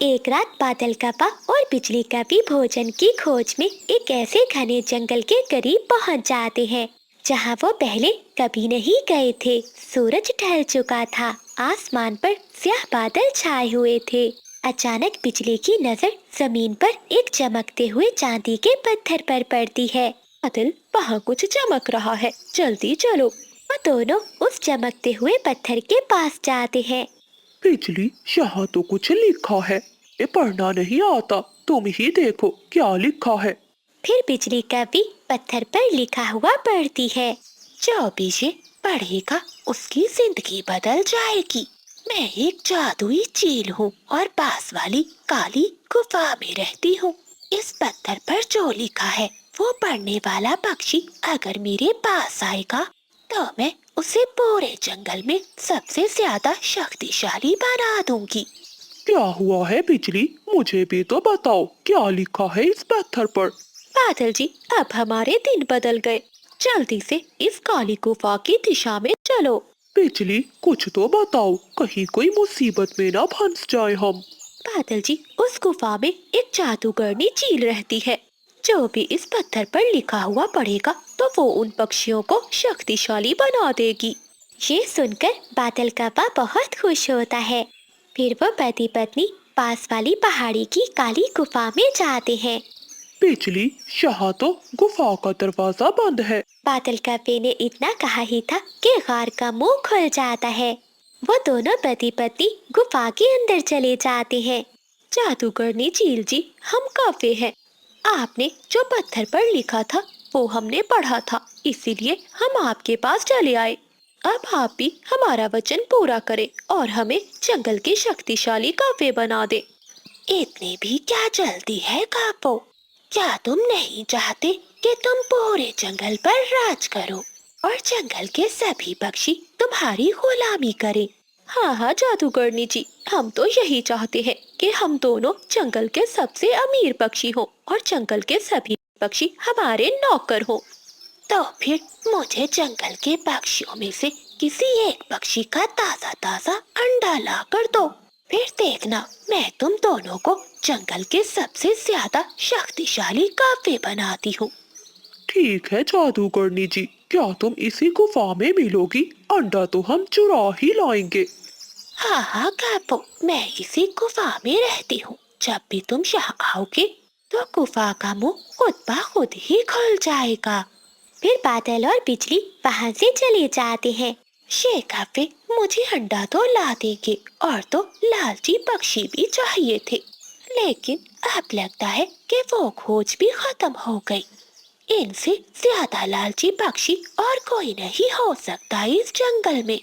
एक रात बादल का पा और बिजली का भी भोजन की खोज में एक ऐसे घने जंगल के करीब पहुंच जाते हैं जहां वो पहले कभी नहीं गए थे। सूरज ढल चुका था, आसमान पर स्याह बादल छाए हुए थे। अचानक बिजली की नजर जमीन पर एक चमकते हुए चांदी के पत्थर पर पड़ती है। बादल, वहाँ कुछ चमक रहा है, जल्दी चलो। वो दोनों उस चमकते हुए पत्थर के पास जाते हैं। बिजली, यहाँ तो कुछ लिखा है। ये पढ़ना नहीं आता, तुम ही देखो क्या लिखा है। फिर बिजली का भी पत्थर पर लिखा हुआ पढ़ती है। जो भी ये पढ़ेगा उसकी जिंदगी बदल जाएगी। मैं एक जादुई चील हूँ और पास वाली काली गुफा में रहती हूँ। इस पत्थर पर जो लिखा है वो पढ़ने वाला पक्षी अगर मेरे पास आएगा तो मैं उसे पूरे जंगल में सबसे ज्यादा शक्तिशाली बना दूंगी। क्या हुआ है बिजली, मुझे भी तो बताओ क्या लिखा है इस पत्थर पर। बादल जी, अब हमारे दिन बदल गए। जल्दी से इस काली गुफा की दिशा में चलो। बिजली, कुछ तो बताओ, कहीं कोई मुसीबत में ना फंस जाए हम। बादल जी, उस गुफा में एक जादूगरनी चील रहती है। जो भी इस पत्थर पर लिखा हुआ पढ़ेगा तो वो उन पक्षियों को शक्तिशाली बना देगी। ये सुनकर बादल का पा बहुत खुश होता है। फिर वो पति पत्नी पास वाली पहाड़ी की काली गुफा में जाते हैं। बिजली, यहाँ तो गुफा का दरवाजा बंद है। बादल का पे ने इतना कहा ही था कि गार का मुंह खुल जाता है। वो दोनों पति पत्नी गुफा के अंदर चले जाते हैं। जादूगरनी चील जी, हम काफे हैं। आपने जो पत्थर पर लिखा था वो हमने पढ़ा था, इसीलिए हम आपके पास चले आए। अब आप भी हमारा वचन पूरा करें और हमें जंगल के शक्तिशाली काफे बना दे। इतनी भी क्या जल्दी है कापो? क्या तुम नहीं चाहते कि तुम पूरे जंगल पर राज करो और जंगल के सभी पक्षी तुम्हारी गुलामी करें? हाँ हाँ जादूगरनी जी, हम तो यही चाहते हैं कि हम दोनों जंगल के सबसे अमीर पक्षी हों और जंगल के सभी पक्षी हमारे नौकर हों। तो फिर मुझे जंगल के पक्षियों में से किसी एक पक्षी का ताजा ताजा अंडा ला कर दो। फिर देखना, मैं तुम दोनों को जंगल के सबसे ज्यादा शक्तिशाली काफे बनाती हूँ। ठीक है जादूगरनी जी, क्या तुम इसी गुफा में मिलोगी? अंडा तो हम चुरा ही लाएंगे। हाँ हाँ कापो, मैं इसी गुफा में रहती हूँ। जब भी तुम यहाँ आओगे तो गुफा का मुंह खुद ब खुद ही खुल जाएगा। फिर बादल और बिजली वहाँ से चले जाते हैं। ये काफे मुझे अंडा तो ला देंगे और तो लालची पक्षी भी चाहिए थे, लेकिन अब लगता है कि वो खोज भी खत्म हो गई। इनसे ज्यादा लालची पक्षी और कोई नहीं हो सकता इस जंगल में।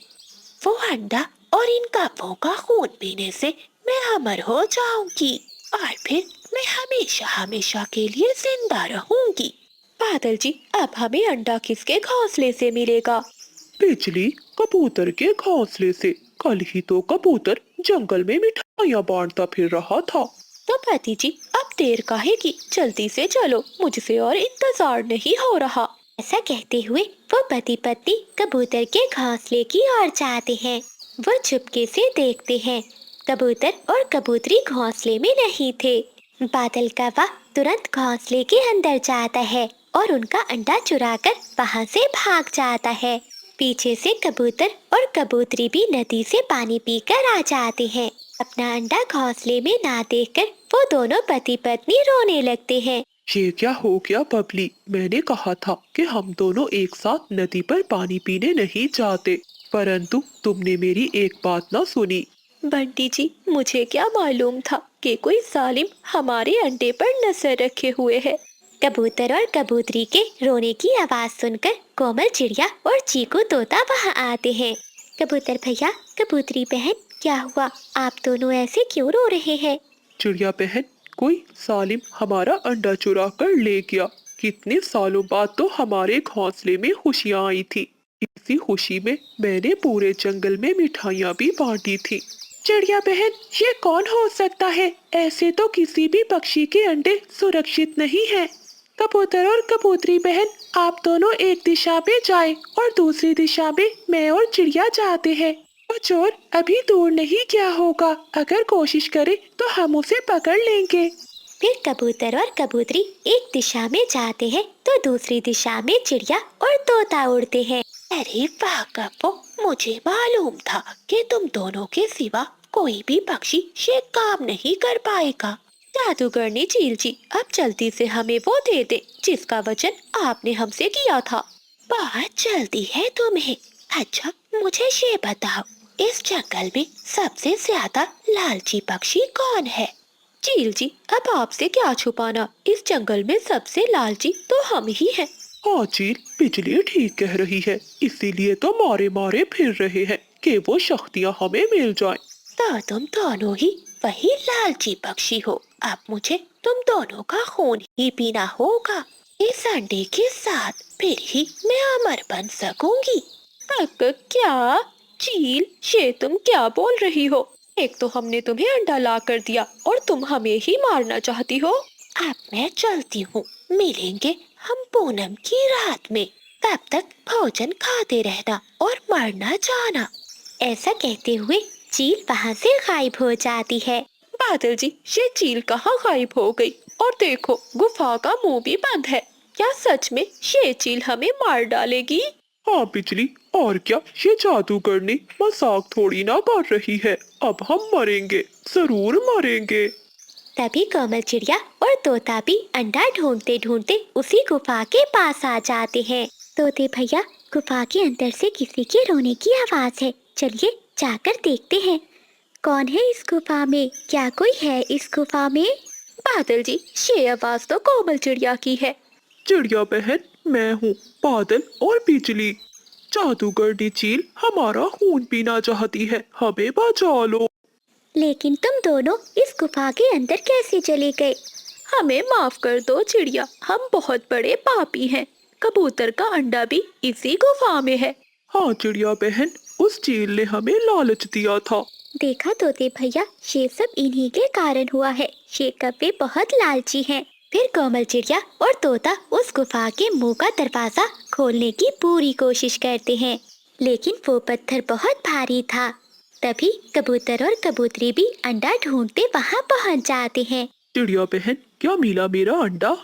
वो अंडा और इन कपों का खून पीने से मैं अमर हो जाऊंगी और फिर मैं हमेशा हमेशा के लिए जिंदा रहूंगी। बादल जी, अब हमें अंडा किसके घोंसले से मिलेगा? बिजली, कबूतर के घोंसले से। कल ही तो कबूतर जंगल में मिठाइयाँ बांटता फिर रहा था। तो पति जी, अब देर काहे की, जल्दी से चलो, मुझसे और इंतजार नहीं हो रहा। ऐसा कहते हुए वो पति पत्नी कबूतर के घोंसले की ओर जाते हैं। वो चुपके से देखते हैं। कबूतर और कबूतरी घोंसले में नहीं थे। बादल का वाह तुरंत घोंसले के अंदर जाता है और उनका अंडा चुराकर वहाँ से भाग जाता है। पीछे से कबूतर और कबूतरी भी नदी से पानी पीकर आ जाते हैं। अपना अंडा घोंसले में ना देखकर वो दोनों पति पत्नी रोने लगते हैं। ये क्या हो गया बबली, मैंने कहा था कि हम दोनों एक साथ नदी पर पानी पीने नहीं जाते, परंतु तुमने मेरी एक बात ना सुनी। बंटी जी, मुझे क्या मालूम था कि कोई जालिम हमारे अंडे पर नजर रखे हुए है। कबूतर और कबूतरी के रोने की आवाज सुनकर कोमल चिड़िया और चीकू तोता वहाँ आते हैं। कबूतर भैया, कबूतरी बहन, क्या हुआ? आप दोनों ऐसे क्यों रो रहे हैं? चिड़िया बहन, कोई सालिम हमारा अंडा चुरा कर ले गया। कितने सालों बाद तो हमारे घोंसले में खुशियाँ आई थी। इसी खुशी में मैंने पूरे जंगल में मिठाइयाँ भी बांटी थी। चिड़िया बहन, ये कौन हो सकता है? ऐसे तो किसी भी पक्षी के अंडे सुरक्षित नहीं हैं। कबूतर और कबूतरी बहन, आप दोनों एक दिशा में जाएं और दूसरी दिशा में मैं और चिड़िया जाते हैं। वो चोर अभी दूर नहीं गया होगा, अगर कोशिश करे तो हम उसे पकड़ लेंगे। फिर कबूतर और कबूतरी एक दिशा में जाते हैं तो दूसरी दिशा में चिड़िया और तोता उड़ते हैं। अरे वाह कप्पो, मुझे मालूम था कि तुम दोनों के सिवा कोई भी पक्षी ये काम नहीं कर पाएगा। जादूगरनी चील जी, अब जल्दी से हमें वो दे दे जिसका वचन आपने हमसे किया था। बहुत जल्दी है तुम्हें। अच्छा, मुझे ये बताओ, इस जंगल में सबसे ज्यादा लालची पक्षी कौन है? चील जी, अब आपसे क्या छुपाना, इस जंगल में सबसे लालची तो हम ही हैं। हाँ चील, बिजली ठीक कह रही है, इसीलिए तो मारे मारे फिर रहे हैं कि वो शक्तियाँ हमें मिल जाएं। तो तुम दोनों ही वही लालची पक्षी हो। अब मुझे तुम दोनों का खून ही पीना होगा। इस अंडे के साथ फिर ही मैं अमर बन सकूंगी। क्या चील, ये तुम क्या बोल रही हो? एक तो हमने तुम्हें अंडा ला कर दिया और तुम हमें ही मारना चाहती हो। अब मैं चलती हूँ, मिलेंगे हम पूनम की रात में। तब तक भोजन खाते रहना और मरना जाना। ऐसा कहते हुए चील वहाँ से गायब हो जाती है। बादल जी, ये चील कहाँ गायब हो गई? और देखो, गुफा का मुंह भी बंद है। क्या सच में ये चील हमें मार डालेगी? हाँ बिजली, और क्या, ये जादूगरनी मजाक थोड़ी ना कर रही है। अब हम मरेंगे, जरूर मरेंगे। तभी कोमल चिड़िया और तोता भी अंडा ढूंढते ढूंढते उसी गुफा के पास आ जाते हैं। तोते भैया, गुफा के अंदर से किसी के रोने की आवाज है, चलिए जाकर देखते हैं कौन है इस गुफा में। क्या कोई है इस गुफा में? बादल जी, ये आवाज तो कोमल चिड़िया की है। चिड़िया बहन, मैं हूँ बादल और बिजली। जादूगरनी चील हमारा खून पीना चाहती है, हमें बचा लो। लेकिन तुम दोनों इस गुफा के अंदर कैसे चले गए? हमें माफ कर दो चिड़िया, हम बहुत बड़े पापी हैं। कबूतर का अंडा भी इसी गुफा में है। हाँ चिड़िया बहन, उस चील ने हमें लालच दिया था। देखा तोते भैया, ये सब इन्हीं के कारण हुआ है। ये कव्वे बहुत लालची हैं। फिर कोमल चिड़िया और तोता उस गुफा के मुंह का दरवाजा खोलने की पूरी कोशिश करते हैं, लेकिन वो पत्थर बहुत भारी था। तभी कबूतर और कबूतरी भी अंडा ढूंढते वहाँ पहुँच जाते हैं। चिड़िया बहन, क्या मिला मेरा अंडा?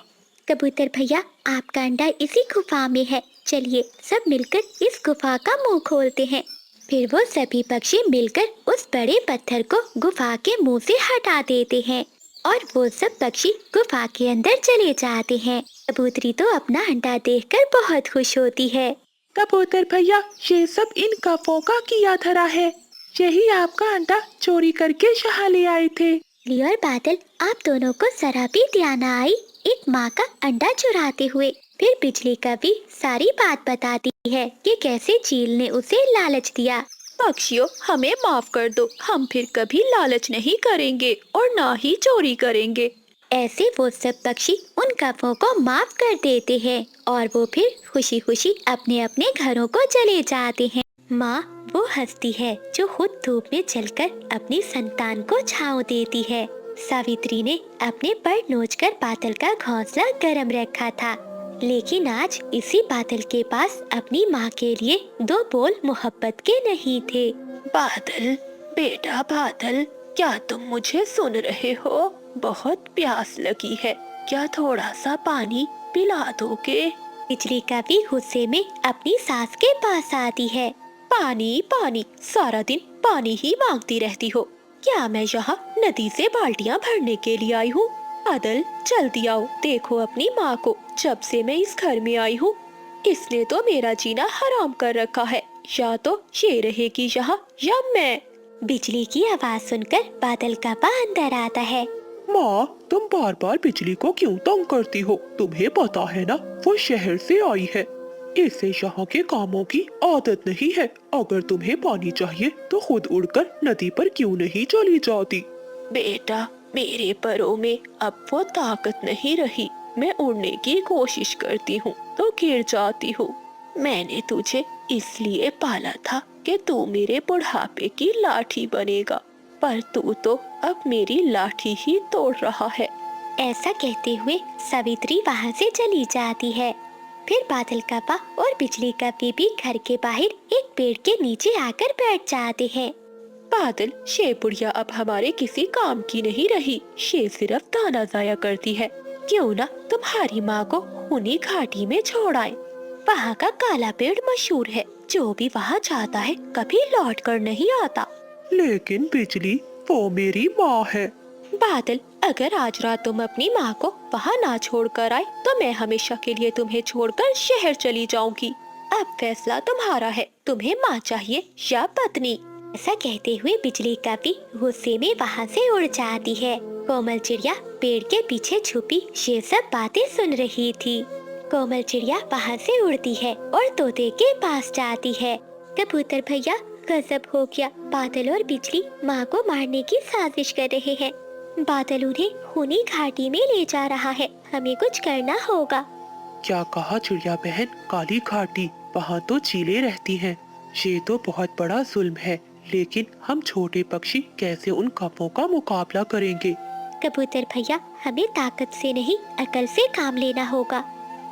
कबूतर भैया, आपका अंडा इसी गुफा में है। चलिए सब मिलकर इस गुफा का मुंह खोलते हैं। फिर वो सभी पक्षी मिलकर उस बड़े पत्थर को गुफा के मुंह से हटा देते हैं और वो सब पक्षी गुफा के अंदर चले जाते हैं। कबूतरी तो अपना अंडा देखकर बहुत खुश होती है। कबूतर भैया, ये सब इन कफों का किया धरा है, यही आपका अंडा चोरी करके यहाँ ले आए थे। ली और बादल, आप दोनों को जरा भी ध्यान आई एक माँ का अंडा चुराते हुए। फिर बिजली का भी सारी बात बताती है कि कैसे चील ने उसे लालच दिया। पक्षियों, हमें माफ कर दो, हम फिर कभी लालच नहीं करेंगे और ना ही चोरी करेंगे। ऐसे वो सब पक्षी उन कफों को माफ कर देते हैं और वो फिर खुशी खुशी अपने अपने घरों को चले जाते हैं। माँ वो हस्ती है जो खुद धूप में चलकर अपनी संतान को छांव देती है। सावित्री ने अपने पर नोचकर बादल का घोंसला गर्म रखा था, लेकिन आज इसी बादल के पास अपनी माँ के लिए दो बोल मोहब्बत के नहीं थे। बादल, बेटा बादल, क्या तुम मुझे सुन रहे हो? बहुत प्यास लगी है, क्या थोड़ा सा पानी पिला दोगे? बिजली का भी गुस्से में अपनी सास के पास आती है। पानी पानी, सारा दिन पानी ही मांगती रहती हो। क्या मैं यहाँ नदी से बाल्टियाँ भरने के लिए आई हूँ? बादल, जल्दी आओ, देखो अपनी माँ को। जब से मैं इस घर में आई हूँ, इसने तो मेरा जीना हराम कर रखा है। या तो ये रहेगी यहाँ या मैं। बिजली की आवाज सुनकर बादल का पा अंदर आता है। माँ, तुम बार बार बिजली को क्यों तंग करती हो? तुम्हें पता है ना, वो शहर से आई है, इसे यहाँ के कामों की आदत नहीं है। अगर तुम्हें पानी चाहिए तो खुद उड़कर नदी पर क्यों नहीं चली जाती? बेटा, मेरे पैरों में अब वो ताकत नहीं रही। मैं उड़ने की कोशिश करती हूँ तो गिर जाती हूँ। मैंने तुझे इसलिए पाला था कि तू मेरे बुढ़ापे की लाठी बनेगा, पर तू तो अब मेरी लाठी ही तोड़ रहा है। ऐसा कहते हुए सावित्री वहाँ से चली जाती है। फिर बादल कप्पा और बिजली कप्पी भी घर के बाहर एक पेड़ के नीचे आकर बैठ जाते हैं। बादल, ये बुढ़िया अब हमारे किसी काम की नहीं रही। ये सिर्फ दाना जाया करती है। क्यों ना तुम्हारी माँ को उन्हीं घाटी में छोड़ आए। वहाँ का काला पेड़ मशहूर है, जो भी वहाँ जाता है कभी लौट कर नहीं आता। लेकिन बिजली, वो मेरी माँ है। बादल, अगर आज रात तुम अपनी माँ को वहाँ ना छोड़ कर आए तो मैं हमेशा के लिए तुम्हें छोड़कर शहर चली जाऊंगी। अब फैसला तुम्हारा है, तुम्हें माँ चाहिए या पत्नी। ऐसा कहते हुए बिजली कप्पी गुस्से में वहाँ से उड़ जाती है। कोमल चिड़िया पेड़ के पीछे छुपी ये सब बातें सुन रही थी। कोमल चिड़िया वहाँ से उड़ती है और तोते के पास जाती है। कबूतर भैया, गजब हो गया, बादल और बिजली माँ को मारने की साजिश कर रहे हैं। बादल उन्हें खूनी घाटी में ले जा रहा है, हमें कुछ करना होगा। क्या कहा चिड़िया बहन? काली घाटी, वहाँ तो चीलें रहती हैं। ये तो बहुत बड़ा जुल्म है, लेकिन हम छोटे पक्षी कैसे उन कौवों का मुकाबला करेंगे? कबूतर भैया, हमें ताकत से नहीं अकल से काम लेना होगा।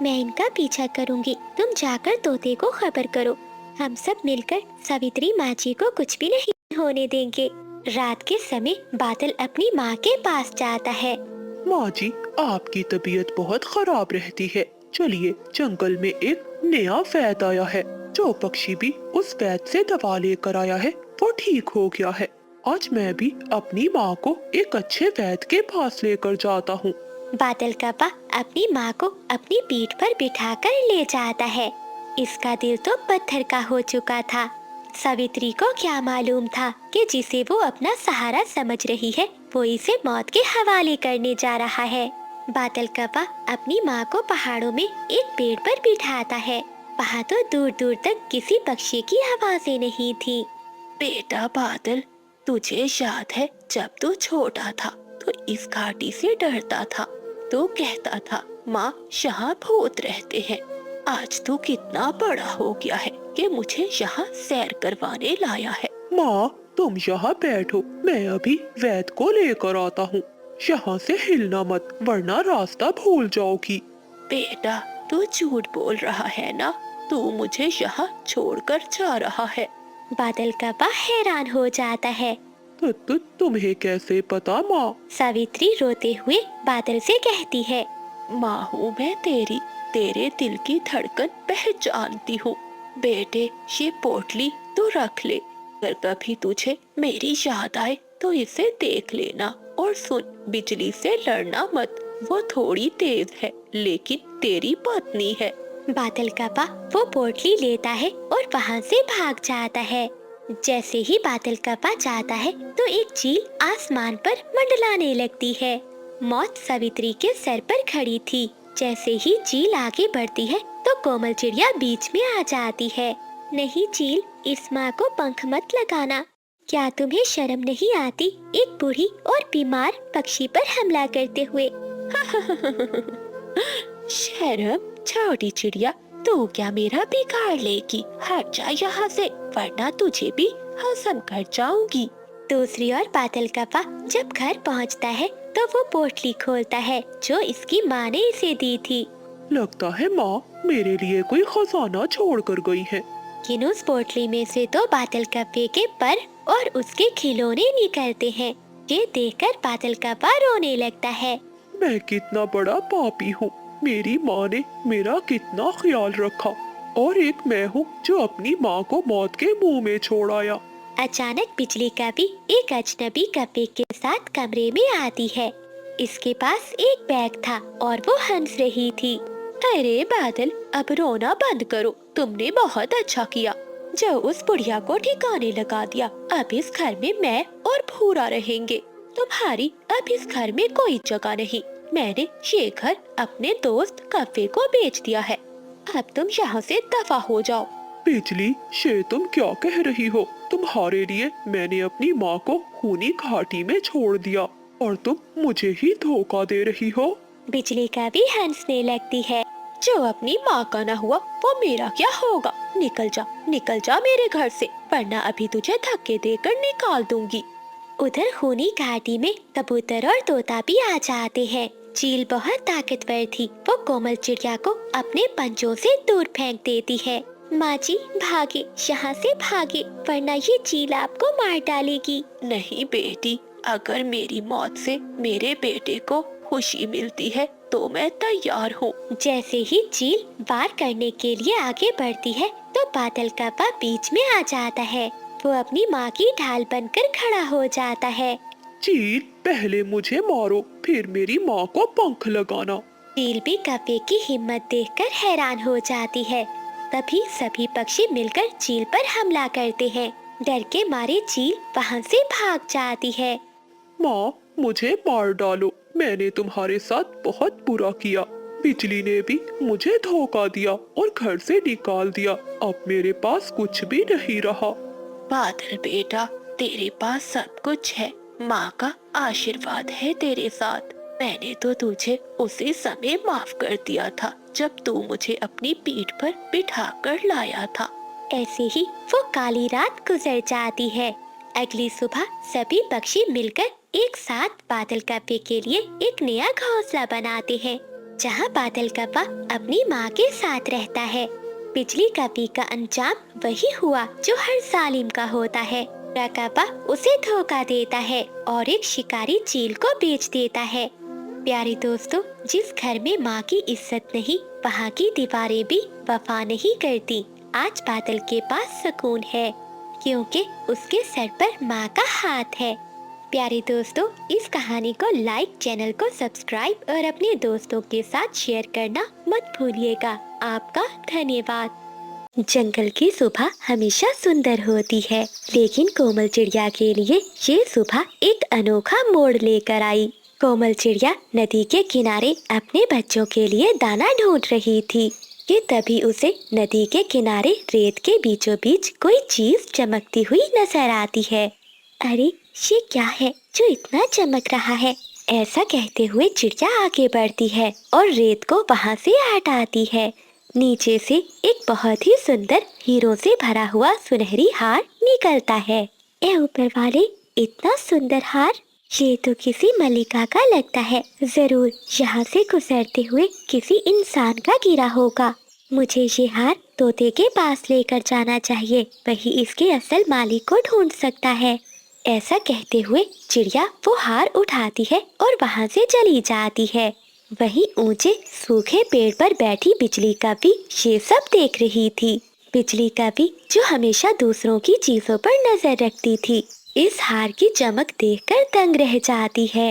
मैं इनका पीछा करूंगी, तुम जाकर तोते को खबर करो। हम सब मिलकर सावित्री माँ जी को कुछ भी नहीं होने देंगे। रात के समय बादल अपनी माँ के पास जाता है। माँ जी, आपकी तबीयत बहुत खराब रहती है। चलिए, जंगल में एक नया वैद्य आया है। जो पक्षी भी उस वैद्य से दवा लेकर आया है वो ठीक हो गया है। आज मैं भी अपनी माँ को एक अच्छे वैद्य के पास लेकर जाता हूँ। बादल कप्पा अपनी माँ को अपनी पीठ पर बिठाकर ले जाता है। इसका दिल तो पत्थर का हो चुका था। सावित्री को क्या मालूम था कि जिसे वो अपना सहारा समझ रही है वो इसे मौत के हवाले करने जा रहा है। बादल कप्पा अपनी माँ को पहाड़ों में एक पेड़ पर बिठाता है। वहाँ तो दूर दूर तक किसी पक्षी की आवाजें नहीं थी। बेटा बादल, तुझे याद है जब तू छोटा था तो इस घाटी से डरता था। तू कहता था माँ, यहाँ भूत रहते हैं। आज तू कितना बड़ा हो गया है कि मुझे यहाँ सैर करवाने लाया है। माँ, तुम यहाँ बैठो, मैं अभी वैद्य को लेकर आता हूँ। यहाँ से हिलना मत, वरना रास्ता भूल जाओगी। बेटा, तू झूठ बोल रहा है ना? तू मुझे यहाँ छोड़कर जा रहा है। बादल कप्पा हैरान हो जाता है। तुम्हें कैसे पता माँ? सावित्री रोते हुए बादल से कहती है, माँ हूँ मैं तेरी, तेरे दिल की धड़कन पहचानती हूँ। बेटे, ये पोटली तू रख ले। अगर कभी तुझे मेरी याद आए तो इसे देख लेना। और सुन, बिजली से लड़ना मत, वो थोड़ी तेज है लेकिन तेरी पत्नी है। बादल कप्पा वो पोटली लेता है और वहाँ से भाग जाता है। जैसे ही बादल कप्पा जाता है तो एक चील आसमान पर मंडलाने लगती है। मौत सावित्री के सर पर खड़ी थी। जैसे ही चील आगे बढ़ती है तो कोमल चिड़िया बीच में आ जाती है। नहीं चील, इस माँ को पंख मत लगाना। क्या तुम्हें शर्म नहीं आती एक बूढ़ी और बीमार पक्षी पर हमला करते हुए? शर्म? छोटी चिड़िया, तू क्या मेरा बिगाड़ लेगी? हट जा यहाँ से, वरना तुझे भी हजम कर जाऊंगी। दूसरी ओर बादल कप्पा जब घर पहुँचता है तो वो पोटली खोलता है जो इसकी माँ ने इसे दी थी। लगता है माँ मेरे लिए कोई खजाना छोड़ कर गई है। लेकिन उस पोटली में से तो बादल कप्पे के पर और उसके खिलौने निकलते हैं। ये देखकर बादल कप्पा रोने लगता है। मैं कितना बड़ा पापी हूँ। मेरी माँ ने मेरा कितना ख्याल रखा, और एक मैं हूँ जो अपनी माँ को मौत के मुंह में छोड़ आया। अचानक बिजली कप्पी एक अजनबी कप्पे के साथ कमरे में आती है। इसके पास एक बैग था और वो हंस रही थी। अरे बादल, अब रोना बंद करो। तुमने बहुत अच्छा किया जो उस बुढ़िया को ठिकाने लगा दिया। अब इस घर में मैं और भूरा रहेंगे। तुम्हारी अब इस घर में कोई जगह नहीं। मैंने ये घर अपने दोस्त कप्पे को बेच दिया है। अब तुम यहाँ से दफा हो जाओ। बिजली, ये तुम क्या कह रही हो? तुम्हारे लिए मैंने अपनी माँ को खूनी घाटी में छोड़ दिया और तुम मुझे ही धोखा दे रही हो। बिजली का भी हंसने लगती है। जो अपनी माँ का न हुआ वो मेरा क्या होगा? निकल जा मेरे घर से, वरना अभी तुझे धक्के देकर निकाल दूंगी। उधर खूनी घाटी में कबूतर और तोता भी आ जाते हैं। चील बहुत ताकतवर थी। वो कोमल चिड़िया को अपने पंजों से दूर फेंक देती है। माँ जी भागे, यहाँ से भागे, वरना ये चील आपको मार डालेगी। नहीं बेटी, अगर मेरी मौत से मेरे बेटे को खुशी मिलती है तो मैं तैयार हूँ। जैसे ही चील वार करने के लिए आगे बढ़ती है तो बादल कव्वा बीच में आ जाता है। वो अपनी माँ की ढाल बनकर खड़ा हो जाता है। चील, पहले मुझे मारो, फिर मेरी माँ को पंख लगाना। चील भी कव्वे की हिम्मत देखकर हैरान हो जाती है। तभी सभी पक्षी मिलकर चील पर हमला करते हैं। डर के मारे चील वहाँ से भाग जाती है। माँ, मुझे मार डालो, मैंने तुम्हारे साथ बहुत बुरा किया। बिजली ने भी मुझे धोखा दिया और घर से निकाल दिया। अब मेरे पास कुछ भी नहीं रहा। बादल बेटा, तेरे पास सब कुछ है, माँ का आशीर्वाद है तेरे साथ। मैंने तो तुझे उसी समय माफ कर दिया था जब तू मुझे अपनी पीठ पर बिठा कर लाया था। ऐसे ही वो काली रात गुजर जाती है। अगली सुबह सभी पक्षी मिलकर एक साथ बादल कव्वे के लिए एक नया घोंसला बनाते हैं, जहाँ बादल कव्वा अपनी माँ के साथ रहता है। बिजली कव्वे का अंजाम वही हुआ जो हर जालिम का होता है। कव्वा उसे धोखा देता है और एक शिकारी चील को बेच देता है। प्यारे दोस्तों, जिस घर में माँ की इज्जत नहीं, वहाँ की दीवारें भी वफा नहीं करती। आज बादल के पास सुकून है क्योंकि उसके सर पर माँ का हाथ है। प्यारे दोस्तों, इस कहानी को लाइक, चैनल को सब्सक्राइब और अपने दोस्तों के साथ शेयर करना मत भूलिएगा। आपका धन्यवाद। जंगल की सुबह हमेशा सुंदर होती है, लेकिन कोमल चिड़िया के लिए ये सुबह एक अनोखा मोड़ लेकर आई। कोमल चिड़िया नदी के किनारे अपने बच्चों के लिए दाना ढूंढ रही थी कि तभी उसे नदी के किनारे रेत के बीचों बीच कोई चीज चमकती हुई नजर आती है। अरे, ये क्या है जो इतना चमक रहा है? ऐसा कहते हुए चिड़िया आगे बढ़ती है और रेत को वहाँ से हटाती है। नीचे से एक बहुत ही सुंदर हीरों से भरा हुआ सुनहरी हार निकलता है। ए ऊपर वाले, इतना सुंदर हार, ये तो किसी मल्लिका का लगता है। जरूर यहाँ से गुजरते हुए किसी इंसान का गिरा होगा। मुझे ये हार तोते के पास लेकर जाना चाहिए, वही इसके असल मालिक को ढूंढ सकता है। ऐसा कहते हुए चिड़िया वो हार उठाती है और वहाँ से चली जाती है। वहीं ऊंचे सूखे पेड़ पर बैठी बिजली कव्वी ये सब देख रही थी। बिजली कव्वी जो हमेशा दूसरों की चीजों पर नजर रखती थी, इस हार की चमक देखकर दंग रह जाती है।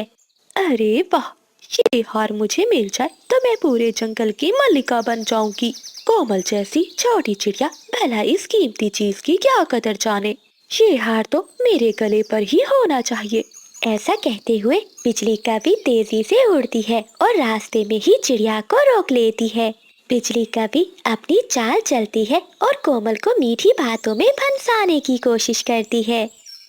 अरे वाह, ये हार मुझे मिल जाए तो मैं पूरे जंगल की मल्लिका बन जाऊंगी। कोमल जैसी छोटी चिड़िया भला इस कीमती चीज की क्या कदर जाने। ये हार तो मेरे गले पर ही होना चाहिए। ऐसा कहते हुए बिजली कव्वी तेजी से उड़ती है और रास्ते में ही चिड़िया को रोक लेती है। बिजली कव्वी अपनी चाल चलती है और कोमल को मीठी बातों में फंसाने की कोशिश करती है।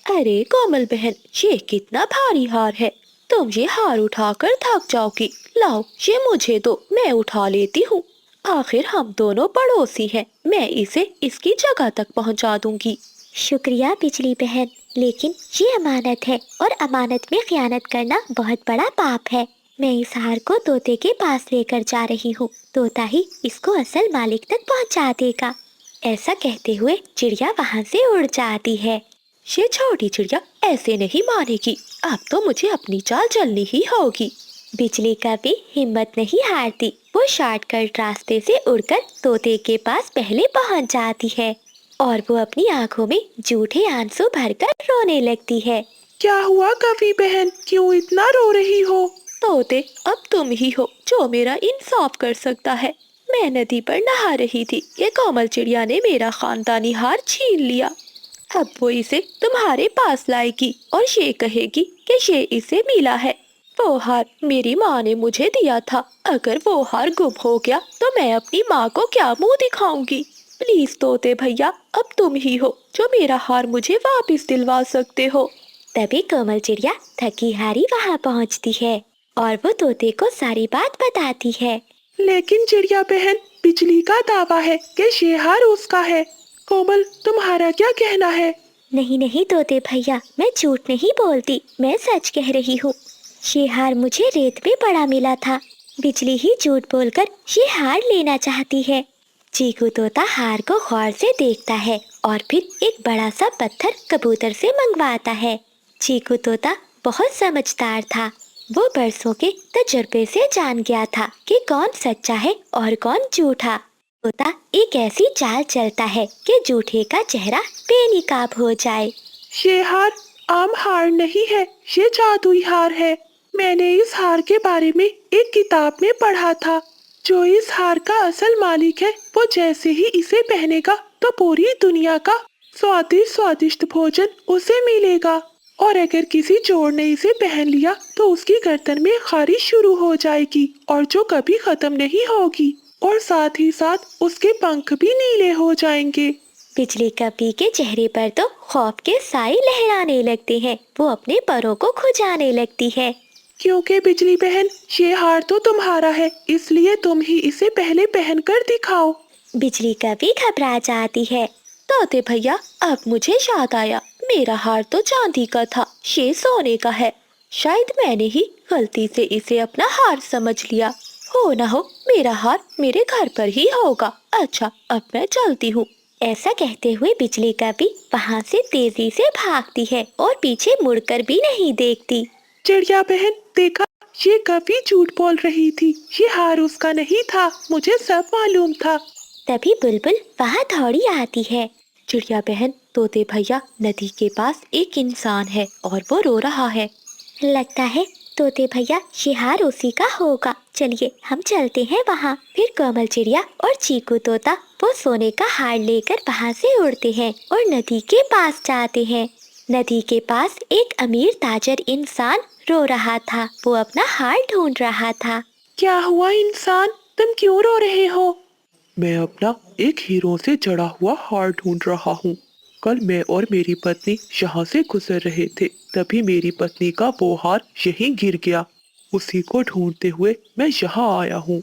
अरे कोमल बहन, ये कितना भारी हार है, तुम ये हार उठाकर थक जाओगी। लाओ, ये मुझे दो, मैं उठा लेती हूँ। आखिर हम दोनों पड़ोसी हैं, मैं इसे इसकी जगह तक पहुँचा दूंगी। शुक्रिया बिजली बहन, लेकिन ये अमानत है और अमानत में खयानत करना बहुत बड़ा पाप है। मैं इस हार को तोते के पास लेकर जा रही हूँ, तोता ही इसको असल मालिक तक पहुँचा देगा। ऐसा कहते हुए चिड़िया वहाँ से उड़ जाती है। ये छोटी चिड़िया ऐसे नहीं मानेगी, अब तो मुझे अपनी चाल चलनी ही होगी। बिजली कव्वी हिम्मत नहीं हारती। वो शॉर्टकट रास्ते से उड़कर तोते के पास पहले पहुँच जाती है और वो अपनी आंखों में झूठे आंसू भरकर रोने लगती है। क्या हुआ कव्वी बहन, क्यों इतना रो रही हो? तोते, अब तुम ही हो जो मेरा इंसाफ कर सकता है। मैं नदी पर नहा रही थी, ये कोमल चिड़िया ने मेरा खानदानी हार छीन लिया। अब वो इसे तुम्हारे पास लाएगी और ये कहेगी कि ये इसे मिला है। वो हार मेरी माँ ने मुझे दिया था, अगर वो हार गुम हो गया तो मैं अपनी माँ को क्या मुंह दिखाऊंगी। प्लीज तोते भैया, अब तुम ही हो जो मेरा हार मुझे वापस दिलवा सकते हो। तभी कोमल चिड़िया थकी हारी वहाँ पहुँचती है और वो तोते को सारी बात बताती है। लेकिन चिड़िया बहन, बिजली का दावा है कि ये हार उसका है। कोमल, तुम्हारा क्या कहना है? नहीं नहीं तोते भैया, मैं झूठ नहीं बोलती, मैं सच कह रही हूँ। ये हार मुझे रेत में पड़ा मिला था। बिजली ही झूठ बोलकर ये हार लेना चाहती है। चीकू तोता हार को गौर से देखता है और फिर एक बड़ा सा पत्थर कबूतर से मंगवाता है। चीकू तोता बहुत समझदार था। वो बरसों के तजुर्बे से जान गया था कि कौन सच्चा है और कौन झूठा। तोता एक ऐसी चाल चलता है कि झूठे का चेहरा बेनकाब हो जाए। ये हार आम हार नहीं है, ये जादुई हार है। मैंने इस हार के बारे में एक किताब में पढ़ा था। जो इस हार का असल मालिक है, वो जैसे ही इसे पहनेगा तो पूरी दुनिया का स्वादिष्ट स्वादिष्ट भोजन उसे मिलेगा। और अगर किसी चोर ने इसे पहन लिया तो उसकी गर्दन में खारिश शुरू हो जाएगी और जो कभी खत्म नहीं होगी। और साथ ही साथ उसके पंख भी नीले हो जाएंगे। बिजली कपी के चेहरे पर तो खौफ के साए लहराने लगते हैं। वो अपने परों को खुजाने लगती है। क्योंकि बिजली बहन, ये हार तो तुम्हारा है, इसलिए तुम ही इसे पहले पहन कर दिखाओ। बिजली कभी घबरा जाती है। तोते भैया, अब मुझे याद आया, मेरा हार तो चांदी का था, ये सोने का है। शायद मैंने ही गलती से इसे अपना हार समझ लिया। हो ना हो मेरा हार मेरे घर पर ही होगा। अच्छा, अब मैं चलती हूँ। ऐसा कहते हुए बिजली कभी वहाँ से तेजी से भागती है और पीछे मुड़कर भी नहीं देखती। चिड़िया बहन, देखा, ये कभी झूठ बोल रही थी। ये हार उसका नहीं था, मुझे सब मालूम था। तभी बुलबुल वहाँ दौड़ी आती है। चिड़िया बहन, तोते भैया, नदी के पास एक इंसान है और वो रो रहा है। लगता है तोते भैया ये हार उसी का होगा। चलिए हम चलते हैं वहाँ। फिर कोमल चिड़िया और चीकू तोता वो सोने का हार लेकर वहाँ से उड़ते हैं और नदी के पास जाते हैं। नदी के पास एक अमीर ताजर इंसान रो रहा था। वो अपना हार ढूंढ रहा था। क्या हुआ इंसान, तुम क्यों रो रहे हो? मैं अपना एक हीरो से जड़ा हुआ हार ढूंढ रहा हूँ। कल मैं और मेरी पत्नी यहाँ से गुजर रहे थे, तभी मेरी पत्नी का वो हार यहीं गिर गया। उसी को ढूंढते हुए मैं यहाँ आया हूँ।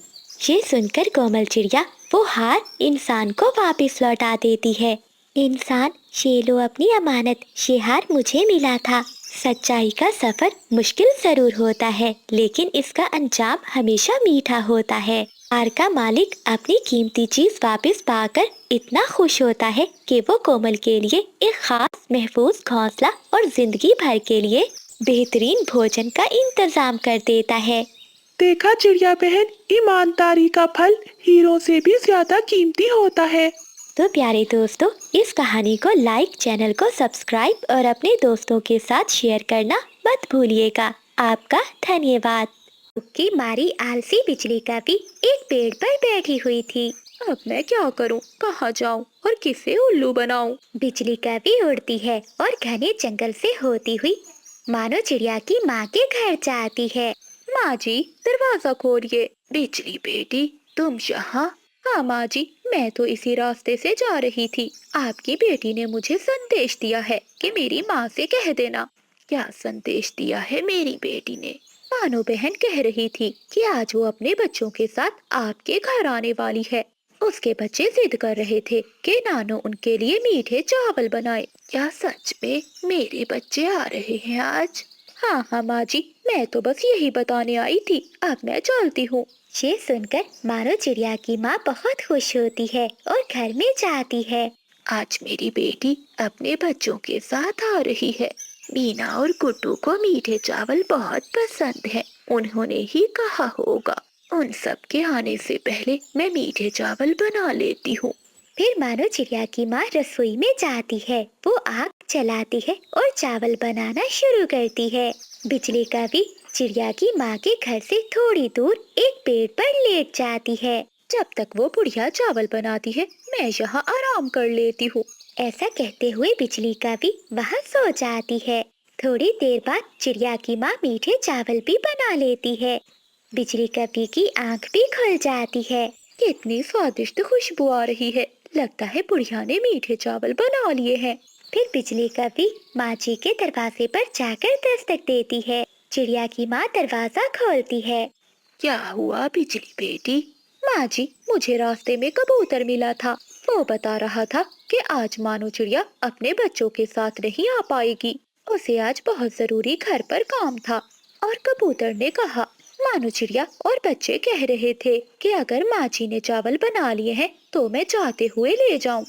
ये सुनकर कोमल चिड़िया वो हार इंसान को वापस लौटा देती है। इंसान, ये लो अपनी अमानत, ये हार मुझे मिला था। सच्चाई का सफर मुश्किल जरूर होता है, लेकिन इसका अंजाम हमेशा मीठा होता है। हार का मालिक अपनी कीमती चीज वापस पाकर इतना खुश होता है कि वो कोमल के लिए एक खास महफूज घोंसला और जिंदगी भर के लिए बेहतरीन भोजन का इंतजाम कर देता है। देखा चिड़िया बहन, ईमानदारी का फल हीरो से भी ज्यादा कीमती होता है। तो प्यारे दोस्तों, इस कहानी को लाइक, चैनल को सब्सक्राइब और अपने दोस्तों के साथ शेयर करना मत भूलिएगा। आपका धन्यवाद। की मारी आलसी बिजली कभी एक पेड़ पर बैठी हुई थी। अब मैं क्या करूं, कहाँ जाऊं और किसे उल्लू बनाऊं? बिजली कभी उड़ती है और घने जंगल से होती हुई मानो चिड़िया की माँ के घर जाती है। माँ जी, दरवाजा खोलिए। बिजली बेटी, तुम यहाँ? हाँ माँ जी, मैं तो इसी रास्ते से जा रही थी। आपकी बेटी ने मुझे संदेश दिया है कि मेरी माँ से कह देना। क्या संदेश दिया है मेरी बेटी ने? मानो बहन कह रही थी कि आज वो अपने बच्चों के साथ आपके घर आने वाली है। उसके बच्चे जिद कर रहे थे कि नानो उनके लिए मीठे चावल बनाए। क्या सच में मेरे बच्चे आ रहे हैं आज? हाँ हाँ माँ जी, मैं तो बस यही बताने आई थी। अब मैं चलती हूँ। ये सुनकर मानो चिड़िया की माँ बहुत खुश होती है और घर में जाती है। आज मेरी बेटी अपने बच्चों के साथ आ रही है। मीना और गुड्डू को मीठे चावल बहुत पसंद है। उन्होंने ही कहा होगा। उन सब के आने से पहले मैं मीठे चावल बना लेती हूँ। फिर मानो चिड़िया की माँ रसोई में जाती है। वो आग जलाती है और चावल बनाना शुरू करती है। बिजली कभी चिड़िया की माँ के घर से थोड़ी दूर एक पेड़ पर लेट जाती है। जब तक वो बुढ़िया चावल बनाती है, मैं यहाँ आराम कर लेती हूँ। ऐसा कहते हुए बिजली कभी वहाँ सो जाती है। थोड़ी देर बाद चिड़िया की माँ मीठे चावल भी बना लेती है। बिजली कभी की आँख भी खुल जाती है। कितनी स्वादिष्ट खुशबू आ रही है। लगता है बुढ़िया ने मीठे चावल बना लिए हैं। फिर बिजली कभी माँ जी के दरवाजे पर जाकर दस्तक देती है। चिड़िया की माँ दरवाजा खोलती है। क्या हुआ बिजली बेटी? माँ जी, मुझे रास्ते में कबूतर मिला था। वो बता रहा था कि आज मानो चिड़िया अपने बच्चों के साथ नहीं आ पाएगी। उसे आज बहुत जरूरी घर पर काम था। और कबूतर ने कहा, मानो चिड़िया और बच्चे कह रहे थे कि अगर माँ जी ने चावल बना लिए हैं तो मैं जाते हुए ले जाऊं।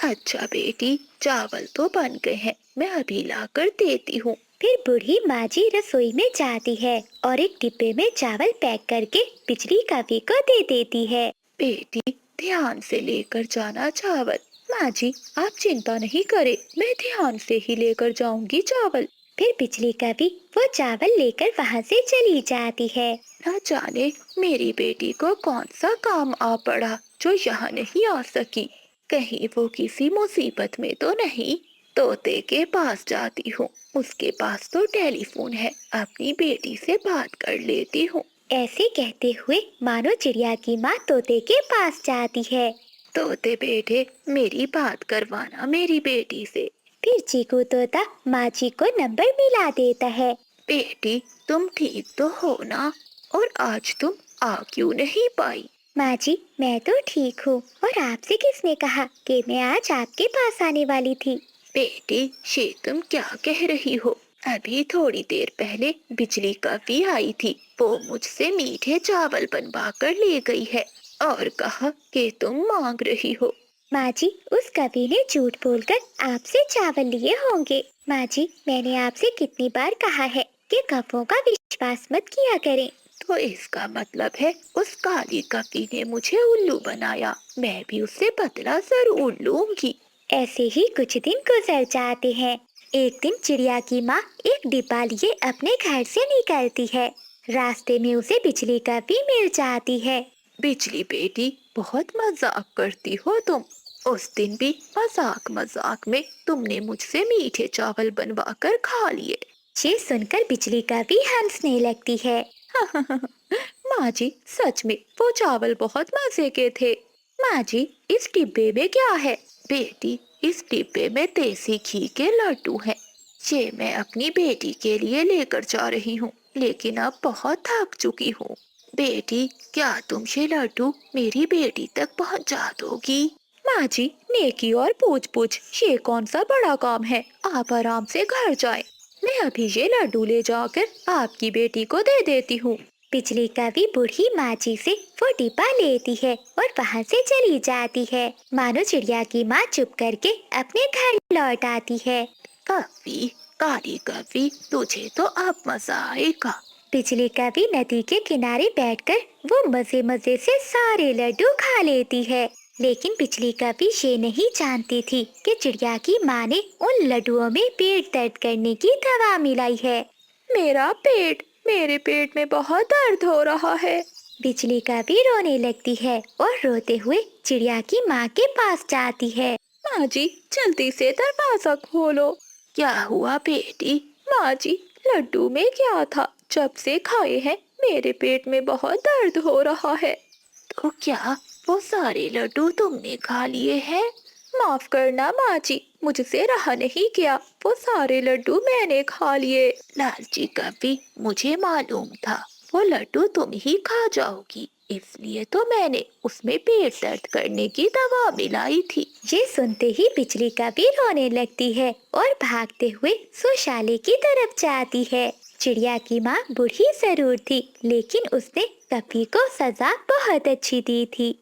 अच्छा बेटी, चावल तो बन गए हैं, मैं अभी लाकर देती हूँ। फिर बूढ़ी माँ जी रसोई में जाती है और एक डिब्बे में चावल पैक करके बिजली कवि को दे देती है। बेटी, ध्यान से लेकर जाना चावल। माँ जी, आप चिंता नहीं करें, मैं ध्यान से ही लेकर जाऊंगी चावल। फिर बिजली कवि वो चावल लेकर वहाँ से चली जाती है। न जाने मेरी बेटी को कौन सा काम आ पड़ा जो यहाँ नहीं आ सकी। कहीं वो किसी मुसीबत में तो नहीं। तोते के पास जाती हूँ, उसके पास तो टेलीफोन है, अपनी बेटी से बात कर लेती हूँ। ऐसे कहते हुए मानो चिड़िया की माँ तोते के पास जाती है। तोते बेटे, मेरी बात करवाना मेरी बेटी से। फिर चीकू तोता माँ जी को नंबर मिला देता है। बेटी, तुम ठीक तो हो ना? और आज तुम आ क्यों नहीं पाई? माँ जी, मैं तो ठीक हूँ, और आपसे किसने कहा कि मैं आज आपके पास आने वाली थी? बेटी, ये तुम क्या कह रही हो? अभी थोड़ी देर पहले बिजली कवि आई थी, वो मुझसे मीठे चावल बनवा कर ले गई है और कहा कि तुम मांग रही हो। माँ जी, उस कवि ने झूठ बोलकर आपसे चावल लिए होंगे। माँ जी, मैंने आपसे कितनी बार कहा है कि कव्वों का विश्वास मत किया करें। तो इसका मतलब है उस काली कवि ने मुझे उल्लू बनाया। मैं भी उससे बदला जरूर लूंगी। ऐसे ही कुछ दिन गुजर जाते हैं। एक दिन चिड़िया की माँ एक डिब्बा लिए अपने घर से निकलती है। रास्ते में उसे बिजली कवि मिल जाती है। बिजली बेटी, बहुत मजाक करती हो तुम। उस दिन भी मजाक मजाक में तुमने मुझसे मीठे चावल बनवा कर खा लिए। ये सुनकर बिजली कवि हंसने लगती है। माँ जी, सच में वो चावल बहुत मजे के थे। माँ जी, इस डिब्बे में क्या है? बेटी, इस डिब्बे में देसी घी के लड्डू हैं। ये मैं अपनी बेटी के लिए लेकर जा रही हूँ, लेकिन अब बहुत थक चुकी हूँ। बेटी, क्या तुम ये लड्डू मेरी बेटी तक पहुँचा दोगी? माँ जी, नेकी और पूछ पूछ, ये कौन सा बड़ा काम है? आप आराम से घर जाएं। मैं अभी ये लड्डू ले जाकर आपकी बेटी को दे देती हूँ। बिजली कवि बूढ़ी माँ जी से वो डिब्बा लेती है और वहाँ से चली जाती है। मानो चिड़िया की माँ चुप करके अपने घर लौट आती है। कवि, काली कवि, तुझे तो अब मजा आएगा। बिजली कवि नदी के किनारे बैठकर वो मजे मजे से सारे लड्डू खा लेती है। लेकिन बिजली कवि ये नहीं जानती थी कि चिड़िया की माँ ने उन लड्डुओं में पेट दर्द करने की दवा मिलाई है। मेरे पेट में बहुत दर्द हो रहा है। बिजली कवि रोने लगती है और रोते हुए चिड़िया की माँ के पास जाती है। माँ जी, जल्दी से दरवाजा खोलो। क्या हुआ बेटी? माँ जी, लड्डू में क्या था? जब से खाए हैं मेरे पेट में बहुत दर्द हो रहा है। तो क्या वो सारे लड्डू तुमने खा लिए हैं? माफ करना माँ जी, मुझसे रहा नहीं गया, वो सारे लड्डू मैंने खा लिए। लालची कवि, मुझे मालूम था वो लड्डू तुम ही खा जाओगी, इसलिए तो मैंने उसमें पेट दर्द करने की दवा मिलाई थी। ये सुनते ही बिजली कवि रोने लगती है और भागते हुए शौचालय की तरफ जाती है। चिड़िया की माँ बूढ़ी जरूर थी, लेकिन उसने कवि को सजा बहुत अच्छी दी थी।